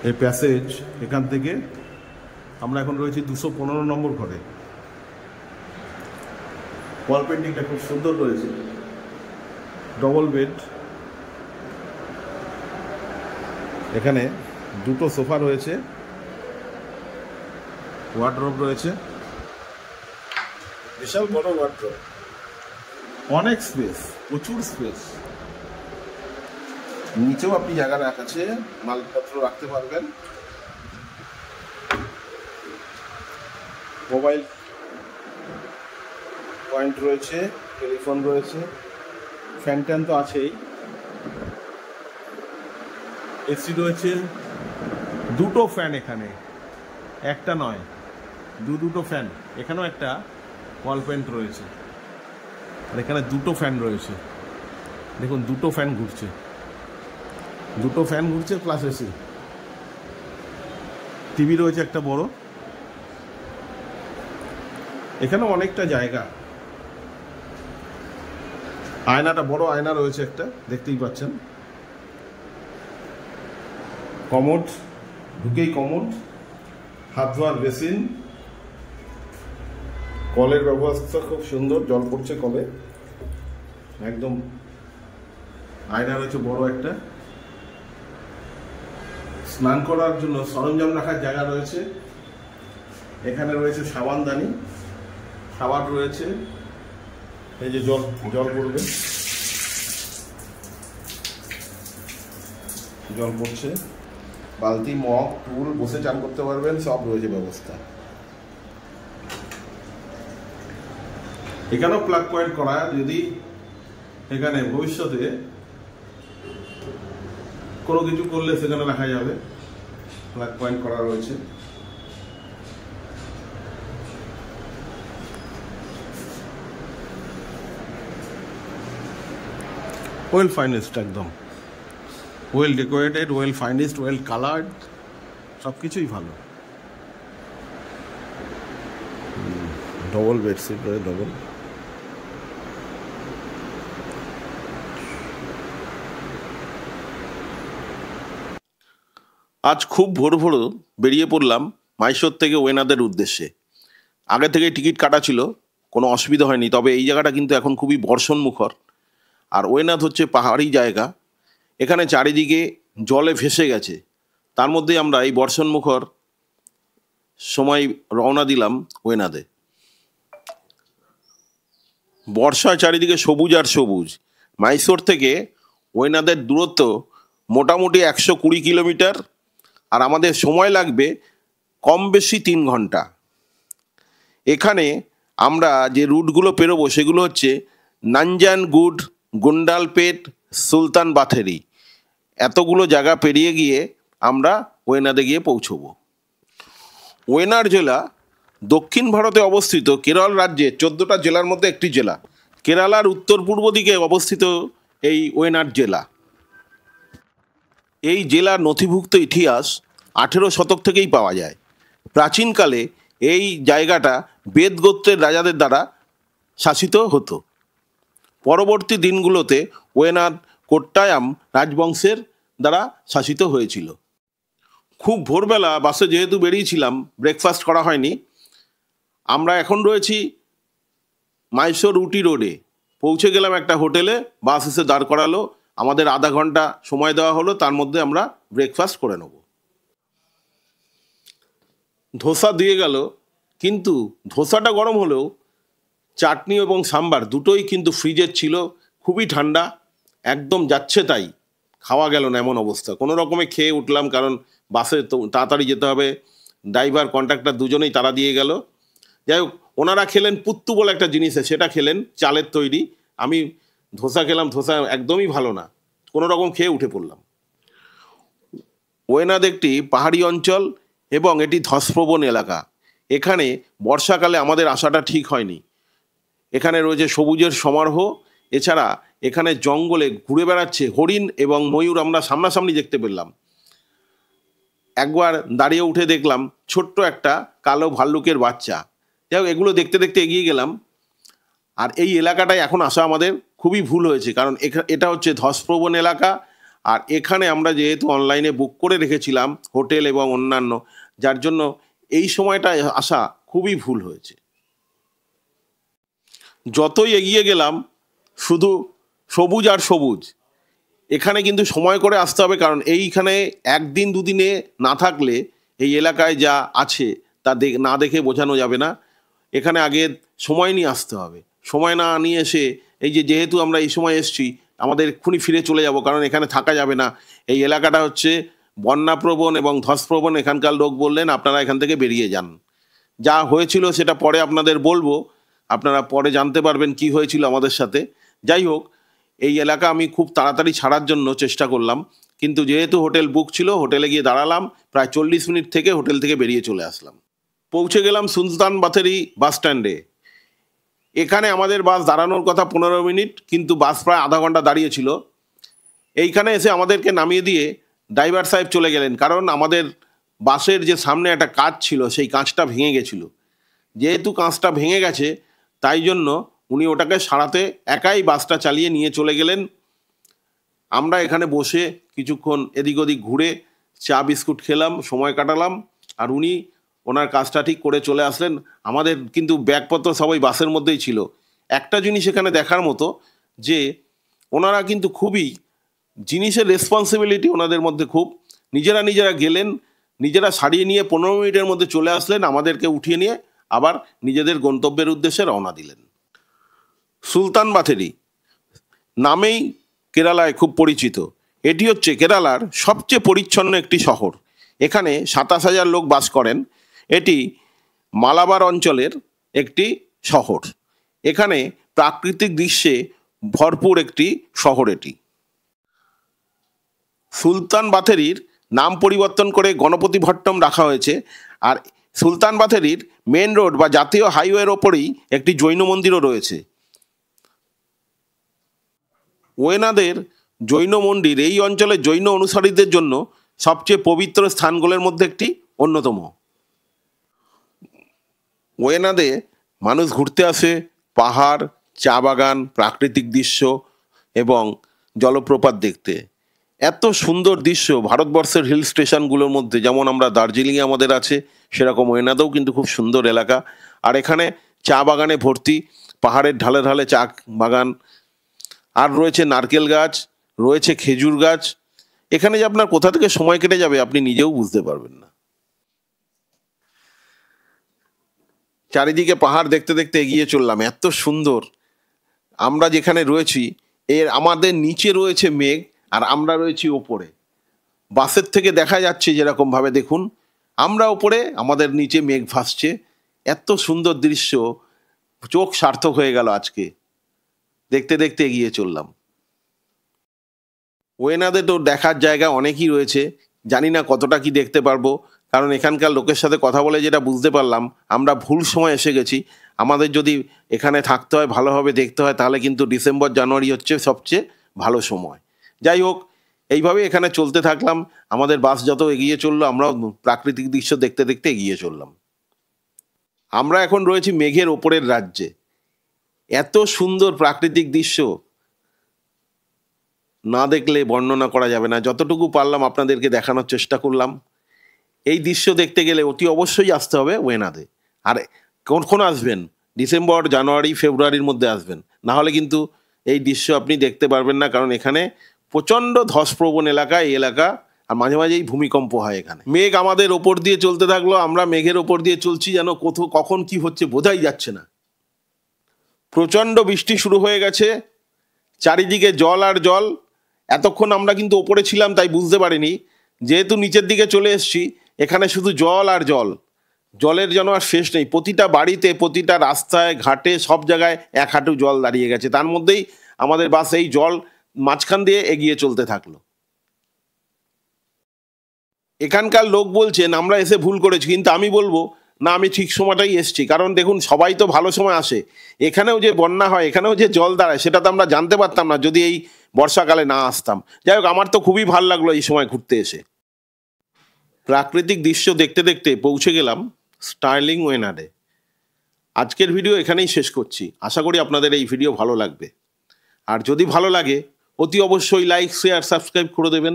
এই প্যাসেজ এখান থেকে আমরা এখন রয়েছি 215 নম্বর ঘরে। ওয়াল পেন্টিংটা খুব সুন্দর রয়েছে, ডবল বেড, এখানে দুটো সোফা রয়েছে, ওয়ার্ডরোব রয়েছে, বিশাল বড় ওয়ার্ডরোব, অনেক স্পেস, প্রচুর স্পেস। নিচেও আপনি জায়গা রাখাছে, মালপত্র রাখতে পারবেন। মোবাইল পয়েন্ট রয়েছে, টেলিফোন রয়েছে, ফ্যান ট্যান তো আছেই, এসি রয়েছে, দুটো ফ্যান এখানে, একটা নয়, দুটো ফ্যান। এখানেও একটা ওয়াল পেন্ট রয়েছে, আর এখানে দুটো ফ্যান রয়েছে। দেখুন দুটো ফ্যান ঘুরছে, প্লাস এসি। টিভি রয়েছে একটা বড়, এখানে অনেকটা জায়গা। আয়নাটা বড় আয়না রয়েছে একটা, দেখতেই পাচ্ছেন। কমোড, ঢুকেই কমোড, হাত ধোয়ার বেসিন, কলের ব্যবস্থা খুব সুন্দর, জল পড়ছে কলে একদম। আয়না রয়েছে বড় একটা, স্নান করার জন্য সরঞ্জাম রাখার জায়গা রয়েছে। এখানে রয়েছে সাবানদানি, সাবান রয়েছে, এই যে জল পড়বে, জল পড়ছে, বালতি, মগ, টুল, বসে চান করতে পারবেন, সব রয়েছে ব্যবস্থা। এখানেও প্লাগ পয়েন্ট করা, যদি এখানে ভবিষ্যতে কোনো কিছু করলে সেখানে রাখা যাবে, প্লাগ পয়েন্ট করা রয়েছে। ওয়েল ফাইনিস্ট, একদম well decorated, well furnished, well coloured, সব কিছুই ভালো। ডবল বেডশিট রয়েছে, ডবল। আজ খুব ভোর বেরিয়ে পড়লাম মাইশোর থেকে ওয়েনাদের উদ্দেশ্যে। আগে থেকে টিকিট কাটা ছিল, কোনো অসুবিধা হয়নি। তবে এই জায়গাটা কিন্তু এখন খুবই বর্ষণমুখর, আর ওয়েনাদ হচ্ছে পাহাড়ি জায়গা, এখানে চারিদিকে জলে ভেসে গেছে। তার মধ্যে আমরা এই বর্ষণমুখর সময় রওনা দিলাম ওয়েনাদে। বর্ষায় চারিদিকে সবুজ আর সবুজ। মাইসোর থেকে ওয়েনাদের দূরত্ব মোটামুটি 120 কিলোমিটার, আর আমাদের সময় লাগবে কম বেশি 3 ঘন্টা। এখানে আমরা যে রুটগুলো পেরোবো সেগুলো হচ্ছে নানজানগুড, গুন্ডালপেট, সুলতান বাথেরি। এতগুলো জায়গা পেরিয়ে গিয়ে আমরা ওয়েনাদে গিয়ে পৌঁছবো। ওয়েনাড জেলা দক্ষিণ ভারতে অবস্থিত কেরল রাজ্যের 14টা জেলার মধ্যে একটি জেলা। কেরালার উত্তর পূর্ব দিকে অবস্থিত এই ওয়েনাড জেলা। এই জেলার নথিভুক্ত ইতিহাস 18 শতক থেকেই পাওয়া যায়। প্রাচীনকালে এই জায়গাটা বেদ গোত্রের রাজাদের দ্বারা শাসিত হতো। পরবর্তী দিনগুলোতে ওয়েনাদ কোট্টায়াম রাজবংশের দ্বারা শাসিত হয়েছিল। খুব ভোরবেলা বাসে যেহেতু বেরিয়েছিলাম, ব্রেকফাস্ট করা হয়নি। আমরা এখন রয়েছি মাইসোর উটি রোডে। পৌঁছে গেলাম একটা হোটেলে, বাস এসে দাঁড় করালো, আমাদের আধা ঘন্টা সময় দেওয়া হলো, তার মধ্যে আমরা ব্রেকফাস্ট করে নেব। ধোসা দিয়ে গেল, কিন্তু ধোসাটা গরম হলেও চাটনি এবং সাম্বার দুটোই কিন্তু ফ্রিজের ছিল, খুবই ঠান্ডা, একদম যাচ্ছে তাই, খাওয়া গেল না এমন অবস্থা। কোনো রকমে খেয়ে উঠলাম, কারণ বাসে তো তাড়াতাড়ি যেতে হবে। ড্রাইভার, কন্ট্রাক্টর দুজনেই তারা দিয়ে গেল। যাই হোক, ওনারা খেলেন পুত্তু বলে একটা জিনিস, সেটা খেলেন, চালের তৈরি। আমি ধোসা খেলাম, ধোসা একদমই ভালো না, কোনো রকম খেয়ে উঠে পড়লাম। ওয়েনাদ একটি পাহাড়ি অঞ্চল এবং এটি ধসপ্রবণ এলাকা। এখানে বর্ষাকালে আমাদের আসাটা ঠিক হয়নি। এখানে রয়েছে সবুজের সমারোহ, এছাড়া এখানে জঙ্গলে ঘুরে বেড়াচ্ছে হরিণ এবং ময়ূর, আমরা সামনাসামনি দেখতে পেলাম। একবার দাঁড়িয়ে উঠে দেখলাম ছোট্ট একটা কালো ভাল্লুকের বাচ্চা। যাই হোক, এগুলো দেখতে দেখতে এগিয়ে গেলাম। আর এই এলাকাটায় এখন আসা আমাদের খুবই ভুল হয়েছে, কারণ এটা হচ্ছে ধসপ্রবণ এলাকা, আর এখানে আমরা যেহেতু অনলাইনে বুক করে রেখেছিলাম হোটেল এবং অন্যান্য, যার জন্য এই সময়টায় আসা খুবই ভুল হয়েছে। যতই এগিয়ে গেলাম শুধু সবুজ আর সবুজ। এখানে কিন্তু সময় করে আসতে হবে, কারণ এইখানে একদিন দুদিনে না থাকলে এই এলাকায় যা আছে তা না দেখে বোঝানো যাবে না। এখানে আগে সময় নিয়ে আসতে হবে। সময় না নিয়ে এসে যেহেতু আমরা এই সময় এসছি, আমাদের এক্ষুনি ফিরে চলে যাব, কারণ এখানে থাকা যাবে না। এই এলাকাটা হচ্ছে বন্যাপ্রবণ এবং ধসপ্রবণ। এখানকার লোক বললেন আপনারা এখান থেকে বেরিয়ে যান। যা হয়েছিল সেটা পরে আপনাদের বলবো, আপনারা পরে জানতে পারবেন কি হয়েছিল আমাদের সাথে। যাই হোক, এই এলাকা আমি খুব তাড়াতাড়ি ছাড়ার জন্য চেষ্টা করলাম, কিন্তু যেহেতু হোটেল বুক ছিল, হোটেলে গিয়ে দাঁড়ালাম, প্রায় 40 মিনিট থেকে হোটেল থেকে বেরিয়ে চলে আসলাম। পৌঁছে গেলাম সুলতান বাথেরি বাস স্ট্যান্ডে। এখানে আমাদের বাস দাঁড়ানোর কথা 15 মিনিট, কিন্তু বাস প্রায় আধা ঘন্টা দাঁড়িয়েছিল। এইখানে এসে আমাদেরকে নামিয়ে দিয়ে ড্রাইভার সাহেব চলে গেলেন, কারণ আমাদের বাসের যে সামনে একটা কাঁচ ছিল সেই কাঁচটা ভেঙে গেছিল। যেহেতু কাঁচটা ভেঙে গেছে তাই জন্য উনি ওটাকে সারাতে একাই বাসটা চালিয়ে নিয়ে চলে গেলেন। আমরা এখানে বসে কিছুক্ষণ এদিক ওদিক ঘুরে চা বিস্কুট খেলাম, সময় কাটালাম, আর উনি ওনার কাজটা ঠিক করে চলে আসলেন। আমাদের কিন্তু ব্যাগপত্র সবাই বাসের মধ্যেই ছিল। একটা জিনিস এখানে দেখার মতো যে ওনারা কিন্তু খুবই জিনিসের রেসপন্সিবিলিটি ওনাদের মধ্যে খুব। নিজেরা গেলেন, নিজেরা সারিয়ে নিয়ে 15 মিনিটের মধ্যে চলে আসলেন, আমাদেরকে উঠিয়ে নিয়ে আবার নিজেদের গন্তব্যের উদ্দেশ্যে রওনা দিলেন। সুলতান বাথেরি নামেই কেরালায় খুব পরিচিত। এটি হচ্ছে কেরালার সবচেয়ে পরিচ্ছন্ন একটি শহর। এখানে 27,000 লোক বাস করেন। এটি মালাবার অঞ্চলের একটি শহর। এখানে প্রাকৃতিক দৃশ্যে ভরপুর একটি শহর এটি। সুলতান বাথেরির নাম পরিবর্তন করে গণপতিভট্টম রাখা হয়েছে। আর সুলতান বাথেরির মেন রোড বা জাতীয় হাইওয়ের ওপরেই একটি জৈন মন্দিরও রয়েছে। ওয়েনাদের জৈন মন্দির এই অঞ্চলের জৈন অনুসারীদের জন্য সবচেয়ে পবিত্র স্থানগুলোর মধ্যে একটি অন্যতম। ওয়েনাদে মানুষ ঘুরতে আসে পাহাড়, চা বাগান, প্রাকৃতিক দৃশ্য এবং জলপ্রপাত দেখতে। এত সুন্দর দৃশ্য ভারতবর্ষের হিল স্টেশনগুলোর মধ্যে, যেমন আমরা দার্জিলিংয়ে আমাদের আছে, সেরকম ওয়েনাদেও কিন্তু খুব সুন্দর এলাকা। আর এখানে চা বাগানে ভর্তি, পাহাড়ের ঢালে ঢালে চা বাগান, আর রয়েছে নারকেল গাছ, রয়েছে খেজুর গাছ। এখানে যে আপনার কোথা থেকে সময় কেটে যাবে আপনি নিজেও বুঝতে পারবেন না। চারিদিকে পাহাড় দেখতে দেখতে এগিয়ে চললাম। এত সুন্দর। আমরা যেখানে রয়েছি এর আমাদের নিচে রয়েছে মেঘ, আর আমরা রয়েছি ওপরে। বাসের থেকে দেখা যাচ্ছে যেরকমভাবে, দেখুন আমরা ওপরে, আমাদের নিচে মেঘ ভাসছে। এত সুন্দর দৃশ্য, চোখ সার্থক হয়ে গেল আজকে। দেখতে দেখতে এগিয়ে চললাম। ওয়েনাদে তো দেখার জায়গা অনেকই রয়েছে, জানি না কতটা কি দেখতে পারবো, কারণ এখানকার লোকের সাথে কথা বলে যেটা বুঝতে পারলাম আমরা ভুল সময় এসে গেছি। আমাদের যদি এখানে থাকতে হয়, ভালোভাবে দেখতে হয়, তাহলে কিন্তু ডিসেম্বর জানুয়ারি হচ্ছে সবচেয়ে ভালো সময়। যাই হোক, এইভাবে এখানে চলতে থাকলাম। আমাদের বাস যত এগিয়ে চললো আমরাও প্রাকৃতিক দৃশ্য দেখতে দেখতে এগিয়ে চললাম। আমরা এখন রয়েছি মেঘের ওপরের রাজ্যে। এত সুন্দর প্রাকৃতিক দৃশ্য না দেখলে বর্ণনা করা যাবে না। যতটুকু পারলাম আপনাদেরকে দেখানোর চেষ্টা করলাম। এই দৃশ্য দেখতে গেলে অতি অবশ্যই আসতে হবে ওয়েনাদে। আর কখন আসবেন? ডিসেম্বর, জানুয়ারি, ফেব্রুয়ারির মধ্যে আসবেন, না হলে কিন্তু এই দৃশ্য আপনি দেখতে পারবেন না, কারণ এখানে প্রচণ্ড ধসপ্রবণ এলাকা এই এলাকা, আর মাঝে মাঝেই ভূমিকম্প হয় এখানে। মেঘ আমাদের ওপর দিয়ে চলতে থাকলো, আমরা মেঘের ওপর দিয়ে চলছি, যেন কখন কি হচ্ছে বোঝাই যাচ্ছে না। প্রচণ্ড বৃষ্টি শুরু হয়ে গেছে, চারিদিকে জল আর জল। এতক্ষণ আমরা কিন্তু ওপরে ছিলাম তাই বুঝতে পারিনি, যেহেতু নিচের দিকে চলে এসেছি এখানে শুধু জল আর জল। জলের যেন আর শেষ নেই। প্রতিটা বাড়িতে, প্রতিটা রাস্তায়, ঘাটে, সব জায়গায় এক হাঁটু জল দাঁড়িয়ে গেছে। তার মধ্যেই আমাদের বাস এই জল মাঝখান দিয়ে এগিয়ে চলতে থাকলো। এখানকার লোক বলছেন আমরা এসে ভুল করেছি, কিন্তু আমি বলবো না, আমি ঠিক সময়টাই এসেছি। কারণ দেখুন, সবাই তো ভালো সময় আসে। এখানেও যে বন্যা হয়, এখানেও যে জল দাঁড়ায়, সেটা তো আমরা জানতে পারতাম না যদি এই বর্ষাকালে না আসতাম। যাই হোক, আমার তো খুবই ভালো লাগলো এই সময় ঘুরতে এসে। প্রাকৃতিক দৃশ্য দেখতে দেখতে পৌঁছে গেলাম স্টার্লিং ওয়েনাডে। আজকের ভিডিও এখানেই শেষ করছি। আশা করি আপনাদের এই ভিডিও ভালো লাগবে। আর যদি ভালো লাগে অতি অবশ্যই লাইক শেয়ার সাবস্ক্রাইব করে দেবেন।